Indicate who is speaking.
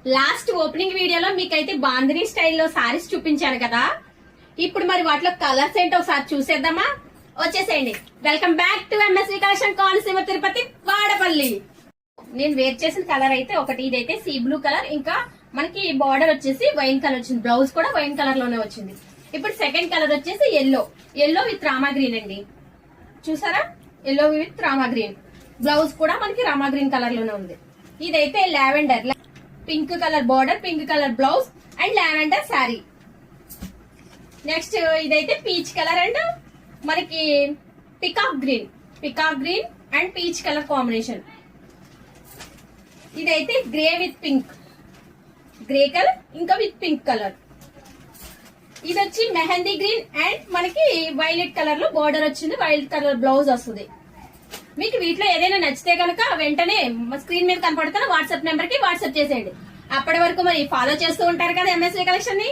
Speaker 1: Last opening వీడియోలో మీకైతే బాందిని స్టైల్లో సారీస్ చూపించాను కదా. ఇప్పుడు మరి వాటిలో కలర్స్ ఏంటో ఒకసారి చూసేద్దామా. వచ్చేసేయండి. Welcome back to MSV collection, Konaseema Tirupati, Vadapalli. నేను వేర్ చేసిన కలర్ అయితే ఒకటి, ఇదైతే సీ బ్లూ కలర్, ఇంకా మనకి బార్డర్ వచ్చేసి వైన్ కలర్ వచ్చింది, బ్లౌజ్ కూడా వైన్ కలర్ లోనే వచ్చింది. ఇప్పుడు సెకండ్ కలర్ వచ్చేసి ఎల్లో విత్ రామా గ్రీన్ అండి. చూసారా, yellow with Rama green, blouse కూడా మనకి రామా గ్రీన్ కలర్ లోనే ఉంది. ఇదైతే lavender, pink colour border, pink colour blouse and lavender sari. Next ఇదైతే పీచ్ కలర్ అండ్ మనకి peacock green and peach colour combination. ఇదైతే grey with pink, grey colour ఇంకా విత్ పింక్ కలర్. ఇది వచ్చి మెహందీ గ్రీన్ అండ్ మనకి వైలెట్ కలర్ లో border వచ్చింది, violet colour blouse వస్తుంది. మీకు వీటిలో ఏదైనా నచ్చితే కనుక వెంటనే స్క్రీన్ మీద కనపడుతున్న వాట్సాప్ నెంబర్ కి వాట్సాప్ చేసేయండి. అప్పటి వరకు మరి ఫాలో చేస్తూ ఉంటారు కదా ఎంఎస్వి కలెక్షన్ ని.